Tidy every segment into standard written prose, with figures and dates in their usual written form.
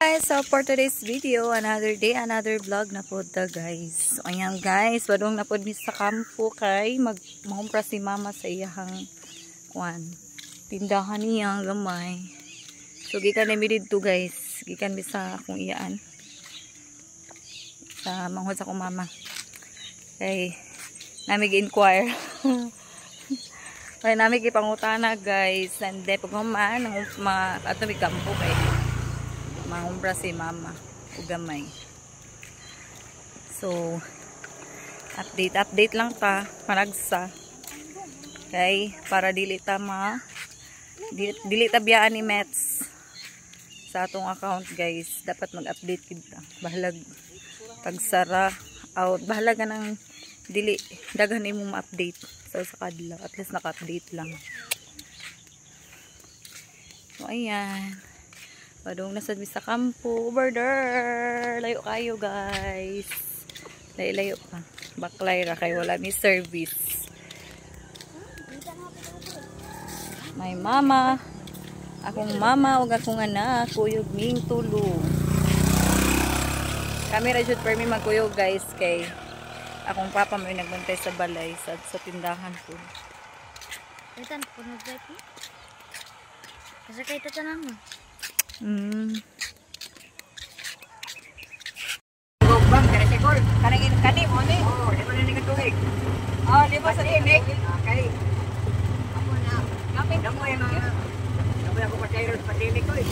Guys, so for today's video, another day, another vlog na po ta guys. So ayan guys, wadong na po mi sa kampo kay mahumpra si mama sa iyahang tindahan niya gamay. So gikan mi didto guys, gikan mi sa akong iyaan. Sa manghod sa akong mama. Kay namig inquire. Kay namig ipangutana guys, sande pag human ato mi kampo kay mahumbra si mama ugamay. So update lang ta managsa kay para dili ta biyaan ni Mets sa atong account guys. Dapat mag-update kita bahalag pagsara out, bahalag nang dili daghan imo ma-update sa kadlaw, at least naka-update lang. So ayan, padung nasa sa kampo over there. Layo kayo guys, layo pa, baklay ra kay wala mi service. May mama, akong mama ug akong anak kuyog ming tulog. Kami ra jud permi magkuyog guys kay akong papa may nagbantay sa balay sa tindahan ko. Itan puno dati. Kasi kay tatanang mo. Bang kare sigol kani mo ni. Oh, di man ni katuig. Oh, di ba sa tinik? Okay. Ako na. Kapit mo yung sabi ako pa kayo sa tinik ko eh.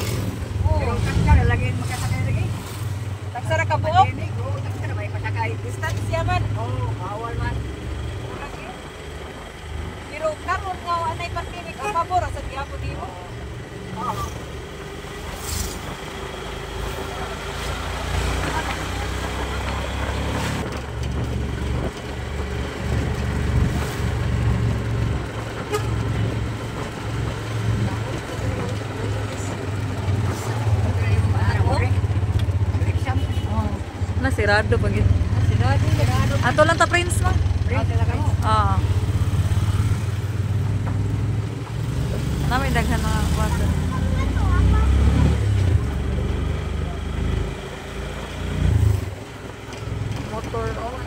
Pero kasara lagi makasakay lagi. Taksara ka buok? Oo, taksara may pasakay. Distance yaman. Oh, bawal man. Pero karon nga anay patinik ang pabor sa Quiapo dimo. Oo. Sirado pag ito. Sirado. Ato lang ta prince mo. Ah. Namin daghan mga water. Motor oh.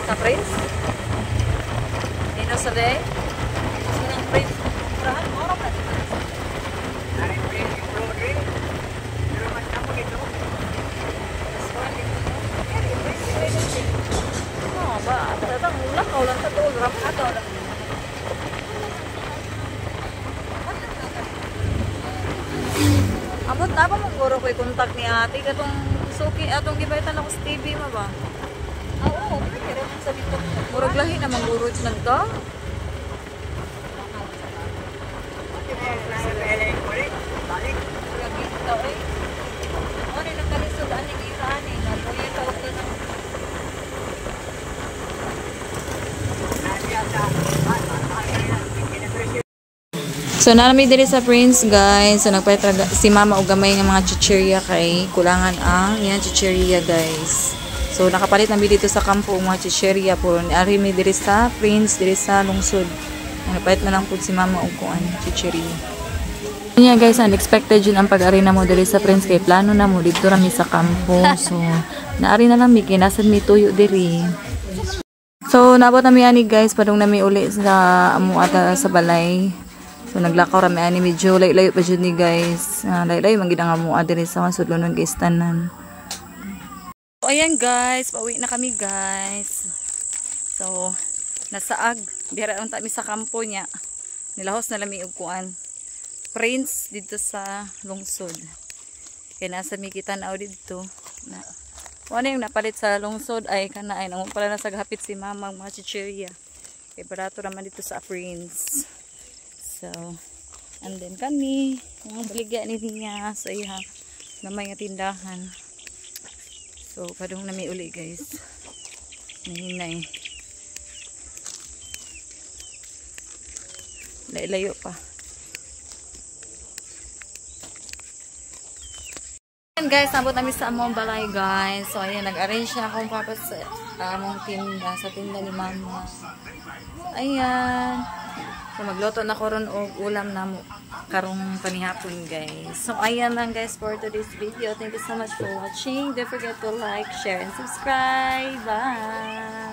Sa prince? Ino sa day? Sinang prince? Rahan mo rin natin. Narin prince yung brody. Pero mas na mo ito. Mas ko rin ito. Kaya yung prince yung prince. Oo ba? Tatang ulang ka ulang sa tuol. Ram ka to. Abot na pa maguro ko i-contact ni ate. Katong suki atong gibaitan ako sa TV mo ba? Oo, pero sa dito. Murag lahi na mangurod man ka. So nami diri sa Prince guys. So nagpaytra si mama og gamay nga mga chichirya kay kulangan ang yan chichirya guys. So nakapalit na mi dito sa kampo mga chichirya po. Ari mi diri sa Prince, diri sa lungsod. Nakapalit na lang po si mama og kuan chichirya. Nya guys, unexpected yun ang pag-ari na mo diri sa Prince kay plano na mo dito ra mi sa kampo. So naari na lang mi kinasad mi tuyo diri. So nabot na mi ani guys, padung na mi uli sa amo ata sa balay. So naglakaw ra mi ani medyo layo pa jud ni guys. Layo man gid ang amo diri sa sudlonon kay istanan. So ayan guys, pauwi na kami guys. So nasaag bihara unta mi sa kampo niya. Nilahos na lami og kuan Prince dito sa lungsod. Kaya nasa mi kita na dito na ano yung napalit sa lungsod ay kana ay nang pala nasaghapit si mama mga chichirya. Kay barato naman dito sa Prince. So and then kami ang baligya niya sa iya gamay nga tindahan. So padung nami uli guys. Nahinay. Layo pa. ayan guys, nabot namin sa among balay guys. So ayan, nag-arrange na akong papas sa among tinda, sa tinda ni mama. So ayan. So magluto na ko ron og ulam na mo karong panihapon guys. So ayan lang guys for today's video. Thank you so much for watching. Don't forget to like, share, and subscribe. Bye!